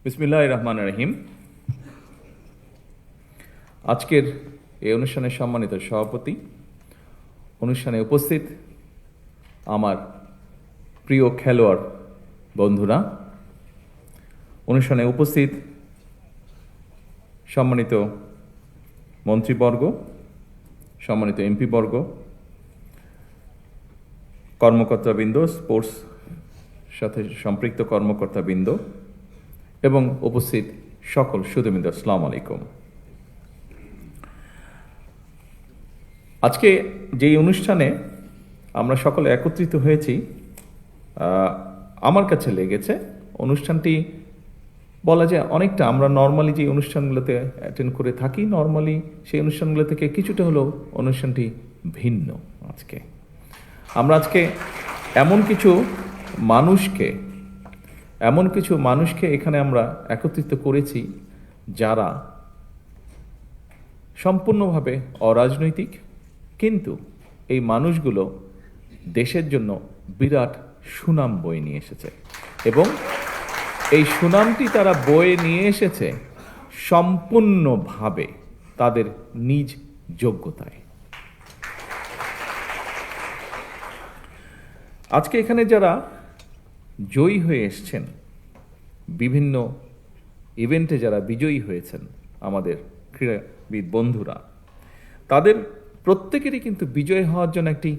বিসমিল্লাহির রহমানির রহিম। আজকের এই অনুষ্ঠানের সম্মানিত সভাপতি, অনুষ্ঠানে উপস্থিত আমার প্রিয় খেলোয়াড় বন্ধুরা, অনুষ্ঠানে উপস্থিত সম্মানিত মন্ত্রীবর্গ, সম্মানিত এমপিবর্গ, কর্মকর্তাবৃন্দ, স্পোর্টস সাথে সম্পৃক্ত কর্মকর্তাবৃন্দ এবং উপস্থিত সকল সুধীবৃন্দ, আসসালামু আলাইকুম। আজকে যেই অনুষ্ঠানে আমরা সকলে একত্রিত হয়েছি, আমার কাছে লেগেছে অনুষ্ঠানটি বলা যায় অনেকটা আমরা নর্মালি যে অনুষ্ঠানগুলোতে অ্যাটেন্ড করে থাকি, নর্মালি সেই অনুষ্ঠানগুলো থেকে কিছুটা হলেও অনুষ্ঠানটি ভিন্ন। আমরা আজকে এমন কিছু মানুষকে এখানে আমরা একত্রিত করেছি যারা সম্পূর্ণভাবে অরাজনৈতিক, কিন্তু এই মানুষগুলো দেশের জন্য বিরাট সুনাম বয়ে নিয়ে এসেছে এবং এই সুনামটি তারা বয়ে নিয়ে এসেছে সম্পূর্ণভাবে তাদের নিজ যোগ্যতায়। আজকে এখানে যারা জয়ী হয়ে এসছেন, বিভিন্ন ইভেন্টে যারা বিজয়ী হয়েছেন, আমাদের ক্রীড়াবিদ বন্ধুরা, তাদের প্রত্যেকেরই কিন্তু বিজয় হওয়ার জন্য একটি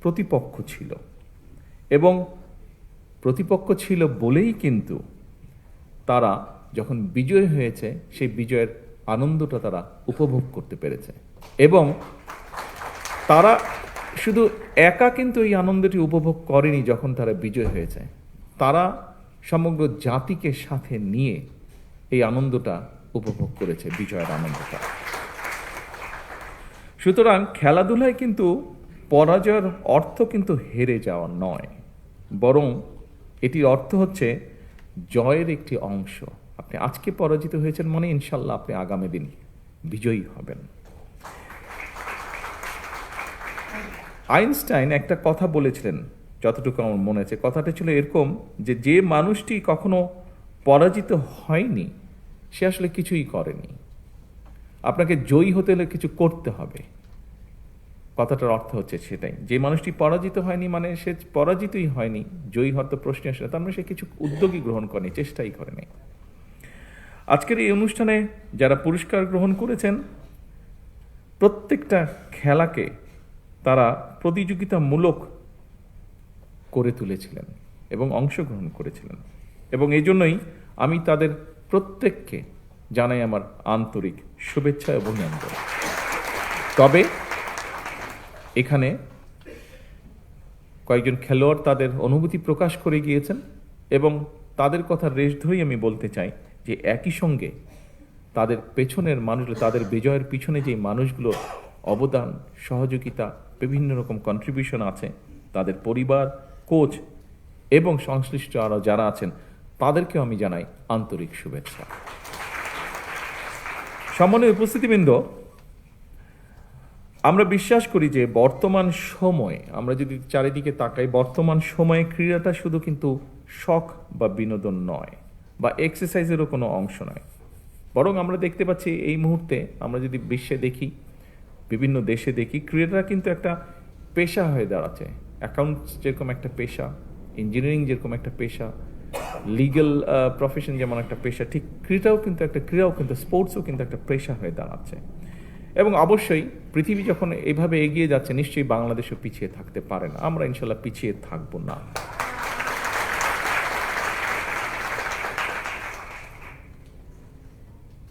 প্রতিপক্ষ ছিল এবং প্রতিপক্ষ ছিল বলেই কিন্তু তারা যখন বিজয় হয়েছে সেই বিজয়ের আনন্দটা তারা উপভোগ করতে পেরেছে এবং তারা শুধু একা কিন্তু এই আনন্দটি উপভোগ করেনি। যখন তারা বিজয় হয়েছে, তারা সমগ্র জাতিকে সাথে নিয়ে এই আনন্দটা উপভোগ করেছে, বিজয়ের আনন্দটা। সুতরাং খেলাধুলায় কিন্তু পরাজয়ের অর্থ কিন্তু হেরে যাওয়া নয়, বরং এটির অর্থ হচ্ছে জয়ের একটি অংশ। আপনি আজকে পরাজিত হয়েছেন মানে ইনশাল্লাহ আপনি আগামী দিন বিজয়ী হবেন। আইনস্টাইন একটা কথা বলেছিলেন, যতটুকু আমার মনে আছে, কথাটা ছিল এরকম যে যে মানুষটি কখনো পরাজিত হয়নি সে আসলে কিছুই করেনি। আপনাকে জয়ী হতে হলে কিছু করতে হবে। কথাটার অর্থ হচ্ছে সেটাই, যে মানুষটি পরাজিত হয়নি মানে সে পরাজিতই হয়নি, জয়ী হওয়ার তো প্রশ্ন আসে না, তার মানে সে কিছু উদ্যোগই গ্রহণ করেনি, চেষ্টাই করেনি। আজকের এই অনুষ্ঠানে যারা পুরস্কার গ্রহণ করেছেন, প্রত্যেকটা খেলাকে তারা প্রতিযোগিতামূলক করে তুলেছিলেন এবং অংশগ্রহণ করেছিলেন এবং এই জন্যই আমি তাদের প্রত্যেককে জানাই আমার আন্তরিক শুভেচ্ছা এবং অভিনন্দন। তবে এখানে কয়েকজন খেলোয়াড় তাদের অনুভূতি প্রকাশ করে গিয়েছেন এবং তাদের কথা রেশ ধরেই আমি বলতে চাই যে একই সঙ্গে তাদের পেছনের মানুষগুলো, তাদের বিজয়ের পিছনে যে মানুষগুলোর অবদান, সহযোগিতা, বিভিন্ন রকম কন্ট্রিবিউশন আছে, তাদের পরিবার, কোচ এবং সংশ্লিষ্ট আরও যারা আছেন তাদেরকেও আমি জানাই আন্তরিক শুভেচ্ছা। সম্মানীয় উপস্থিতিবৃন্দ, আমরা বিশ্বাস করি যে বর্তমান সময়ে, আমরা যদি চারিদিকে তাকাই, বর্তমান সময়ে ক্রীড়াটা শুধু কিন্তু শখ বা বিনোদন নয় বা এক্সারসাইজেরও কোনো অংশ নয়, বরং আমরা দেখতে পাচ্ছি এই মুহূর্তে আমরা যদি বিশ্বে দেখি, বিভিন্ন দেশে দেখি, ক্রীড়াটা কিন্তু একটা পেশা হয়ে দাঁড়াচ্ছে। অ্যাকাউন্টস যেরকম একটা পেশা, ইঞ্জিনিয়ারিং যেরকম একটা পেশা, লিগ্যাল প্রফেশন যেমন একটা পেশা, ঠিক ক্রীড়াও কিন্তু স্পোর্টসও কিন্তু একটা পেশা হয়ে দাঁড়াচ্ছে। এবং অবশ্যই পৃথিবী যখন এইভাবে এগিয়ে যাচ্ছে, নিশ্চয়ই বাংলাদেশও পিছিয়ে থাকতে পারে না। আমরা ইনশাল্লাহ পিছিয়ে থাকবো না।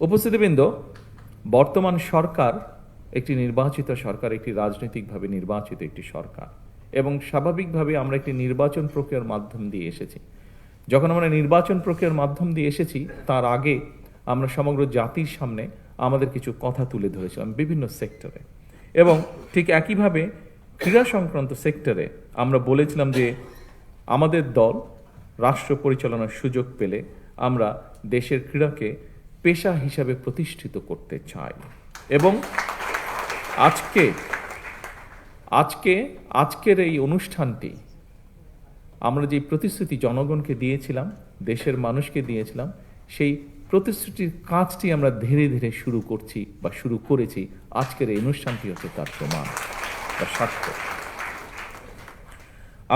উপস্থিতিবৃন্দ, বর্তমান সরকার একটি নির্বাচিত সরকার, একটি রাজনৈতিকভাবে নির্বাচিত একটি সরকার এবং স্বাভাবিকভাবে আমরা একটি নির্বাচন প্রক্রিয়ার মাধ্যম দিয়ে এসেছি। যখন আমরা নির্বাচন প্রক্রিয়ার মাধ্যম দিয়ে এসেছি, তার আগে আমরা সমগ্র জাতির সামনে আমাদের কিছু কথা তুলে ধরেছিলাম বিভিন্ন সেক্টরে এবং ঠিক একইভাবে ক্রীড়া সংক্রান্ত সেক্টরে আমরা বলেছিলাম যে আমাদের দল রাষ্ট্র পরিচালনার সুযোগ পেলে আমরা দেশের ক্রীড়াকে পেশা হিসাবে প্রতিষ্ঠিত করতে চাই এবং আজকের এই অনুষ্ঠানটি আমরা যে প্রতিশ্রুতি জনগণকে দিয়েছিলাম, দেশের মানুষকে দিয়েছিলাম, সেই প্রতিশ্রুতির কাজটি আমরা ধীরে ধীরে শুরু করছি বা শুরু করেছি। আজকের এই অনুষ্ঠানটি হচ্ছে তার প্রমাণ বা সাক্ষ্য।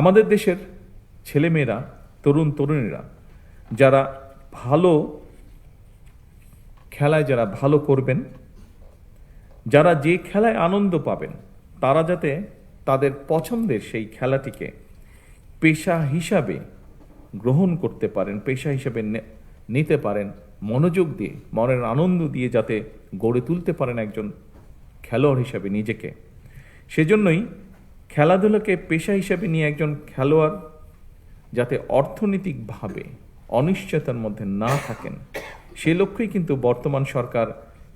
আমাদের দেশের ছেলেমেয়েরা, তরুণ তরুণীরা যারা ভালো খেলায় যারা ভালো করবেন, যারা যে খেলায় আনন্দ পাবেন, তারা যাতে তাদের পছন্দের সেই খেলাটিকে পেশা হিসাবে গ্রহণ করতে পারেন, পেশা হিসাবে নিতে পারেন, মনোযোগ দিয়ে, মনের আনন্দ দিয়ে যাতে গড়ে তুলতে পারেন একজন খেলোয়াড় হিসাবে নিজেকে। সেজন্যই খেলাধুলাকে পেশা হিসাবে নিয়ে একজন খেলোয়াড় যাতে অর্থনৈতিকভাবে অনিশ্চয়তার মধ্যে না থাকেন, সে লক্ষ্যেই কিন্তু বর্তমান সরকার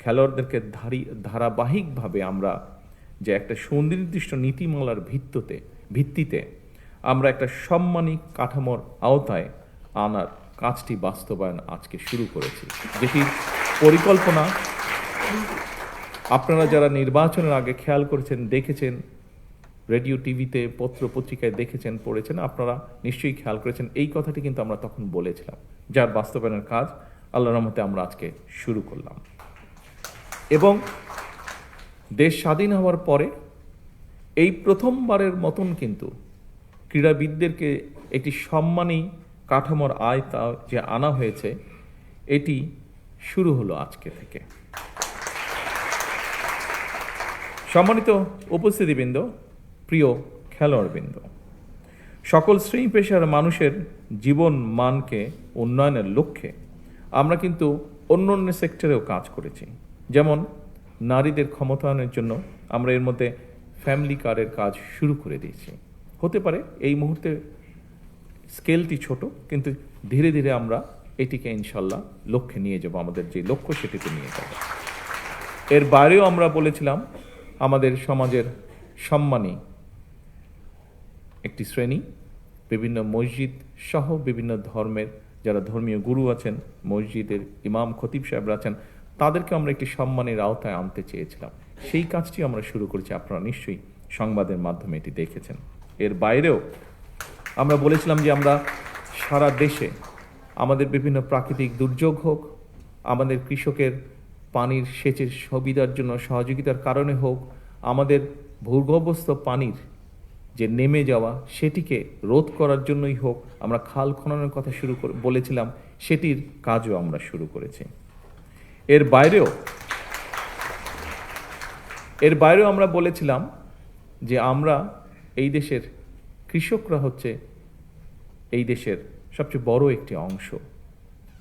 খেলোয়াড়দেরকে ধারাবাহিকভাবে আমরা যে একটা সুনির্দিষ্ট নীতিমালার ভিত্তিতে আমরা একটা সম্মানিক কাঠামোর আওতায় আনার কাজটি বাস্তবায়ন আজকে শুরু করেছি, যেটির পরিকল্পনা আপনারা যারা নির্বাচনের আগে খেয়াল করেছেন, দেখেছেন, রেডিও টিভিতে পত্র পত্রিকায় দেখেছেন, পড়েছেন, আপনারা নিশ্চয়ই খেয়াল করেছেন। এই কথাটি কিন্তু আমরা তখন বলেছিলাম, যার বাস্তবায়নের কাজ আল্লাহর রহমতে আমরা আজকে শুরু করলাম। এবং দেশ স্বাধীন হওয়ার পরে এই প্রথমবারের মতন কিন্তু ক্রীড়াবিদদেরকে একটি সম্মানী কাঠামোর আয়তা যে আনা হয়েছে, এটি শুরু হলো আজকে থেকে। সম্মানিত উপস্থিতিবৃন্দ, প্রিয় খেলোয়াড়বৃন্দ, সকল শ্রেণী পেশার মানুষের জীবন মানকে উন্নয়নের লক্ষ্যে আমরা কিন্তু অন্য অন্য সেক্টরেও কাজ করেছি। যেমন নারীদের ক্ষমতায়নের জন্য আমরা এর মধ্যে ফ্যামিলি কার্ডের কাজ শুরু করে দিয়েছি। হতে পারে এই মুহূর্তে স্কেলটি ছোট, কিন্তু ধীরে ধীরে আমরা এটিকে ইনশাল্লাহ লক্ষ্যে নিয়ে যাব, আমাদের যে লক্ষ্য সেটিতে নিয়ে যাব। এর বাইরেও আমরা বলেছিলাম আমাদের সমাজের সম্মানী একটি শ্রেণী, বিভিন্ন মসজিদ সহ বিভিন্ন ধর্মের যারা ধর্মীয় গুরু আছেন, মসজিদের ইমাম খতিব সাহেবরা আছেন, তাদেরকে আমরা একটি সম্মানের আওতায় আনতে চেয়েছিলাম। সেই কাজটি আমরা শুরু করেছি, আপনারা নিশ্চয়ই সংবাদের মাধ্যমে এটি দেখেছেন। এর বাইরেও আমরা বলেছিলাম যে আমরা সারা দেশে আমাদের বিভিন্ন প্রাকৃতিক দুর্যোগ হোক, আমাদের কৃষকের পানির সেচের সুবিধার জন্য সহযোগিতার কারণে হোক, আমাদের ভূগর্ভস্থ পানির যে নেমে যাওয়া সেটিকে রোধ করার জন্যই হোক, আমরা খাল খননের কথা বলেছিলাম, সেটির কাজও আমরা শুরু করেছি। এর বাইরেও আমরা বলেছিলাম যে আমরা এই দেশের কৃষকরা হচ্ছে এই দেশের সবচেয়ে বড় একটি অংশ।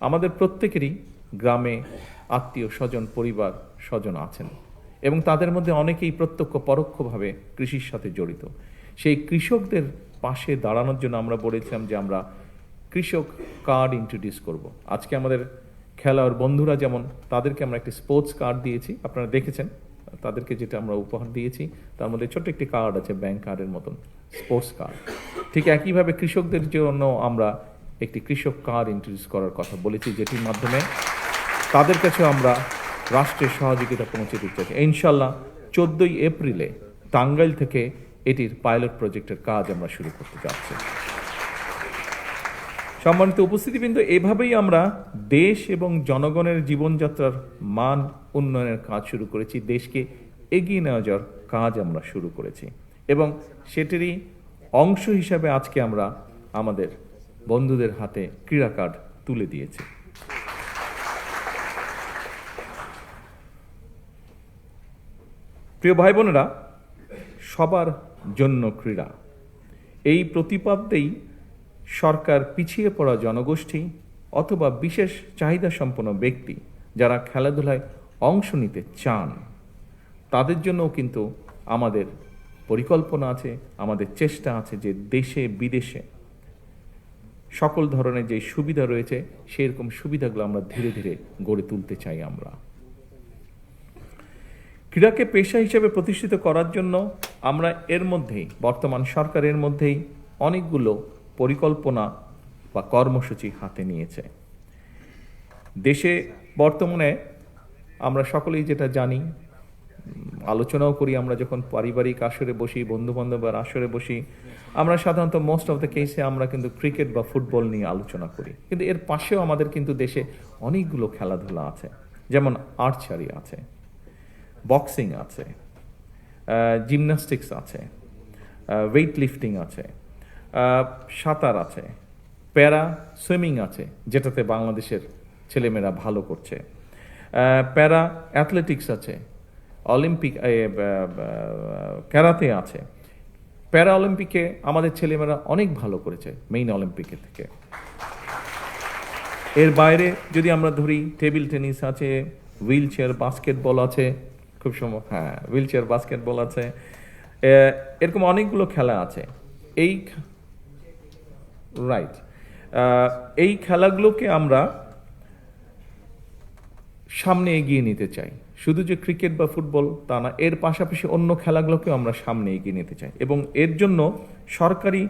আমাদের প্রত্যেকেরই গ্রামে আত্মীয় স্বজন, পরিবার স্বজন আছেন এবং তাদের মধ্যে অনেকেই প্রত্যক্ষ পরোক্ষভাবে কৃষির সাথে জড়িত। সেই কৃষকদের পাশে দাঁড়ানোর জন্য আমরা বলেছিলাম যে আমরা কৃষক কার্ড ইন্ট্রোডিউস করব। আজকে আমাদের খেলোয়াড় বন্ধুরা যেমন, তাদেরকে আমরা একটি স্পোর্টস কার্ড দিয়েছি, আপনারা দেখেছেন তাদেরকে যেটা আমরা উপহার দিয়েছি, তার মধ্যে ছোট্ট একটি কার্ড আছে, ব্যাংক কার্ডের মতন স্পোর্টস কার্ড। ঠিক একইভাবে কৃষকদের জন্য আমরা একটি কৃষক কার্ড ইন্ট্রোডিউস করার কথা বলেছি, যেটির মাধ্যমে তাদের কাছে আমরা রাষ্ট্রের সহযোগিতা পৌঁছে দিতে চাই। ইনশাল্লাহ 14ই এপ্রিলে টাঙ্গাইল থেকে এটির পাইলট প্রজেক্টের কাজ আমরা শুরু করতে যাচ্ছি। সম্মানিত উপস্থিতিবৃন্দ, এভাবেই আমরা দেশ এবং জনগণের জীবনযাত্রার মান উন্নয়নের কাজ শুরু করেছি, দেশকে এগিয়ে নেওয়া যাওয়ার কাজ আমরা শুরু করেছি এবং সেটিরই অংশ হিসাবে আজকে আমরা আমাদের বন্ধুদের হাতে ক্রীড়া কার্ড তুলে দিয়েছি। প্রিয় ভাই বোনেরা, সবার জন্য ক্রীড়া, এই প্রতিপাদ্যেই সরকার পিছিয়ে পড়া জনগোষ্ঠী অথবা বিশেষ চাহিদা সম্পন্ন ব্যক্তি যারা খেলাধুলায় অংশ নিতে চান, তাদের জন্যও কিন্তু আমাদের পরিকল্পনা আছে, আমাদের চেষ্টা আছে যে দেশে বিদেশে সকল ধরনের যে সুবিধা রয়েছে সেরকম সুবিধাগুলো আমরা ধীরে ধীরে গড়ে তুলতে চাই। আমরা ক্রীড়াকে পেশা হিসেবে প্রতিষ্ঠিত করার জন্য আমরা এর মধ্যেই, বর্তমান সরকারের মধ্যেই অনেকগুলো পরিকল্পনা বা কর্মসূচি হাতে নিয়েছে। দেশে বর্তমানে আমরা সকলেই যেটা জানি, আলোচনাও করি আমরা যখন পারিবারিক আসরে বসি, বন্ধুবান্ধবের আসরে বসি, আমরা সাধারণত মোস্ট অফ দ্য কেসে আমরা কিন্তু ক্রিকেট বা ফুটবল নিয়ে আলোচনা করি। কিন্তু এর পাশেও আমাদের কিন্তু দেশে অনেকগুলো খেলাধুলা আছে, যেমন আর্চারি আছে, বক্সিং আছে, জিমন্যাস্টিক্স আছে, ওয়েট লিফটিং আছে, সাঁতার আছে, প্যারা সুইমিং আছে, যেটাতে বাংলাদেশের ছেলেমেয়েরা ভালো করছে, প্যারা অ্যাথলেটিক্স আছে, অলিম্পিক ক্যারাতে আছে। প্যারা অলিম্পিকে আমাদের ছেলেমেয়েরা অনেক ভালো করেছে মেইন অলিম্পিকের থেকে। এর বাইরে যদি আমরা ধরি টেবিল টেনিস আছে, হুইল চেয়ার বাস্কেটবল আছে, খুব সম্ভব, হ্যাঁ হুইল চেয়ার বাস্কেটবল আছে, এরকম অনেকগুলো খেলা আছে। এই খেলাগুলোকে আমরা সামনে এগিয়ে নিতে চাই। শুধু যে ক্রিকেট বা ফুটবল তা না, এর পাশাপাশি অন্য খেলাগুলোকেও আমরা সামনে এগিয়ে নিতে চাই, এবং এর জন্য সরকারি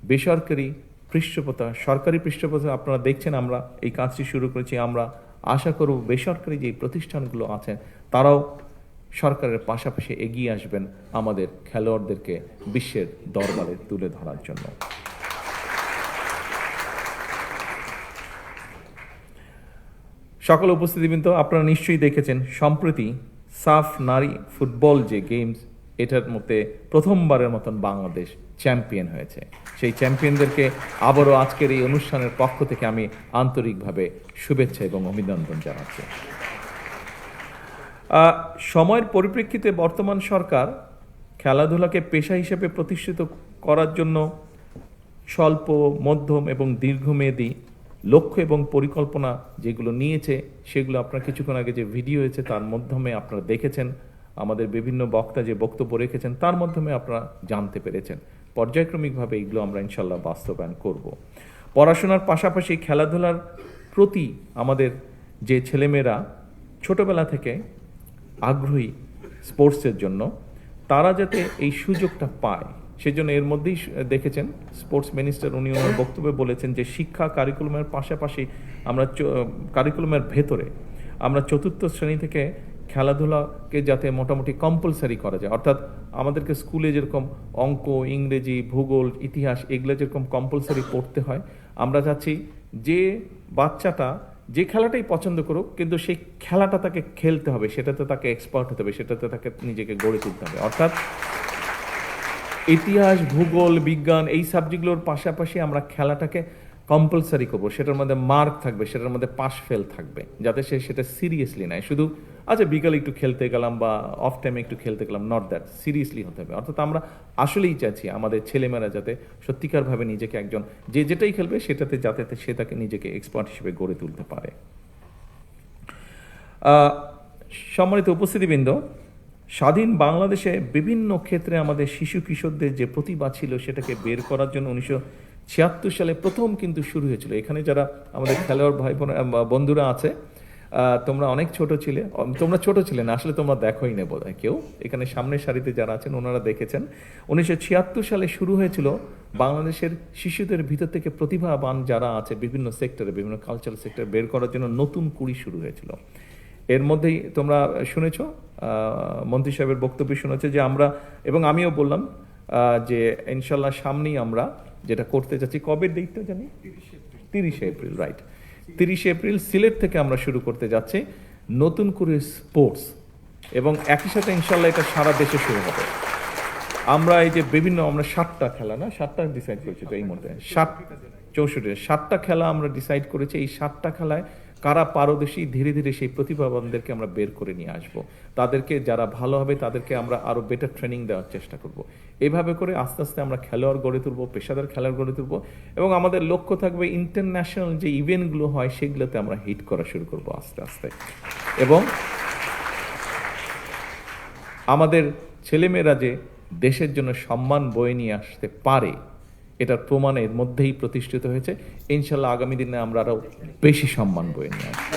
বেসরকারি পৃষ্ঠপোষকতা, সরকারি পৃষ্ঠপোষকতা আপনারা দেখছেন আমরা এই কাজটি শুরু করেছি। আমরা আশা করব বেসরকারি যে প্রতিষ্ঠানগুলো আছেন তারাও সরকারের পাশাপাশি এগিয়ে আসবেন আমাদের খেলোয়াড়দেরকে বিশ্বের দরবারে তুলে ধরার জন্য। সকল উপস্থিতিবৃন্দ, আপনারা নিশ্চয়ই দেখেছেন সম্প্রতি সাফ নারী ফুটবল যে গেমস, এটার মধ্যে প্রথমবারের মতন বাংলাদেশ চ্যাম্পিয়ন হয়েছে। সেই চ্যাম্পিয়নদেরকে আবারও আজকের এই অনুষ্ঠানের পক্ষ থেকে আমি আন্তরিকভাবে শুভেচ্ছা এবং অভিনন্দন জানাচ্ছি। সময়ের পরিপ্রেক্ষিতে বর্তমান সরকার খেলাধুলাকে পেশা হিসেবে প্রতিষ্ঠিত করার জন্য স্বল্প, মধ্যম এবং দীর্ঘমেয়াদী লক্ষ্য এবং পরিকল্পনা যেগুলো নিয়েছে, সেগুলো আপনার কিছুক্ষণ আগে যে ভিডিও হয়েছে তার মাধ্যমে আপনারা দেখেছেন। আমাদের বিভিন্ন বক্তা যে বক্তব্য রেখেছেন তার মাধ্যমে আপনারা জানতে পেরেছেন। পর্যায়ক্রমিকভাবে এগুলো আমরা ইনশাল্লাহ বাস্তবায়ন করব। পড়াশোনার পাশাপাশি খেলাধুলার প্রতি আমাদের যে ছেলেমেয়েরা ছোটবেলা থেকে আগ্রহী স্পোর্টসের জন্য, তারা যাতে এই সুযোগটা পায়, সেজন্য এর মধ্যেই দেখেছেন স্পোর্টস মিনিস্টার উনি ওনার বক্তব্যে বলেছেন যে শিক্ষা কারিকুলামের পাশাপাশি আমরা কারিকুলামের ভেতরে আমরা চতুর্থ শ্রেণী থেকে খেলাধুলাকে যাতে মোটামুটি কম্পালসারি করা যায়। অর্থাৎ আমাদেরকে স্কুলে যেরকম অঙ্ক, ইংরেজি, ভূগোল, ইতিহাস এগুলো যেরকম কম্পালসারি পড়তে হয়, আমরা চাচ্ছি যে বাচ্চাটা যে খেলাটাই পছন্দ করুক, কিন্তু সেই খেলাটা তাকে খেলতে হবে, সেটাতে তাকে এক্সপার্ট হতে হবে, সেটাতে তাকে নিজেকে গড়ে তুলতে হবে। অর্থাৎ ইতিহাস, ভূগোল, বিজ্ঞান এই সাবজেক্টগুলোর পাশাপাশি আমরা খেলাটাকে কম্পালসারি করবো, সেটার মধ্যে মার্ক থাকবে, সেটার মধ্যে পাস ফেল থাকবে, যাতে সে সেটা সিরিয়াসলি নেয়। শুধু আচ্ছা বিকালে একটু খেলতে গেলাম বা অফ টাইমে একটু খেলতে গেলাম, নট দ্যাট, সিরিয়াসলি হতে হবে। অর্থাৎ আমরা আসলেই চাইছি আমাদের ছেলেমেয়েরা যাতে সত্যিকারভাবে নিজেকে একজন যে যেটাই খেলবে সেটাতে যাতে সে তাকে নিজেকে এক্সপার্ট হিসেবে গড়ে তুলতে পারে। সম্মানিত উপস্থিতিবৃন্দ, স্বাধীন বাংলাদেশে বিভিন্ন ক্ষেত্রে আমাদের শিশু কিশোরদের যে প্রতিভা ছিল সেটাকে বের করার জন্য 1976 সালে প্রথম কিন্তু শুরু হয়েছিল। এখানে যারা আমাদের খেলোয়াড় ভাই বোন বন্ধুরা আছে, তোমরা অনেক ছোট ছিলে, তোমরা ছোট ছিলে না আসলে, তোমরা দেখোই না বোধহয় কেউ, এখানে সামনের সারিতে যারা আছেন ওনারা দেখেছেন। 1976 সালে শুরু হয়েছিল বাংলাদেশের শিশুদের ভিতর থেকে প্রতিভাবান যারা আছে বিভিন্ন সেক্টরে, বিভিন্ন কালচারাল সেক্টরে বের করার জন্য নতুন কুড়ি শুরু হয়েছিল। এর মধ্যেই তোমরা শুনেছ, মন্ত্রী সাহেবের বক্তব্য শুনেছে যে আমরা, এবং আমিও বললাম যে ইনশাল্লাহ সামনেই আমরা যেটা করতে যাচ্ছি, কবে ডেটটা জানি, 30 এপ্রিল, রাইট, 30 এপ্রিল সিলেট থেকে আমরা শুরু করতে যাচ্ছি নতুন করে স্পোর্টস, এবং একই সাথে ইনশাল্লাহ এটা সারা দেশে শুরু হবে। আমরা এই যে বিভিন্ন আমরা 7টা খেলা না 7টা ডিসাইড করেছি তো এই মুহূর্তে, 7টা খেলা আমরা ডিসাইড করেছি। এই 7টা খেলায় কারা পারদর্শী, ধীরে ধীরে সেই প্রতিভাবানদেরকে আমরা বের করে নিয়ে আসব। তাদেরকে যারা ভালো হবে তাদেরকে আমরা আরও বেটার ট্রেনিং দেওয়ার চেষ্টা করব। এভাবে করে আস্তে আস্তে আমরা খেলোয়াড় গড়ে তুলব, পেশাদার খেলোয়াড় গড়ে তুলব, এবং আমাদের লক্ষ্য থাকবে ইন্টারন্যাশনাল যে ইভেন্টগুলো হয় সেগুলোতে আমরা হিট করা শুরু করব আস্তে আস্তে। এবং আমাদের ছেলেমেয়েরা যে দেশের জন্য সম্মান বয়ে নিয়ে আসতে পারে, এটার প্রমাণের মধ্যেই প্রতিষ্ঠিত হয়েছে। ইনশাল্লাহ আগামী দিনে আমরা আরও বেশি সম্মান বয়ে নিয়ে আসবো।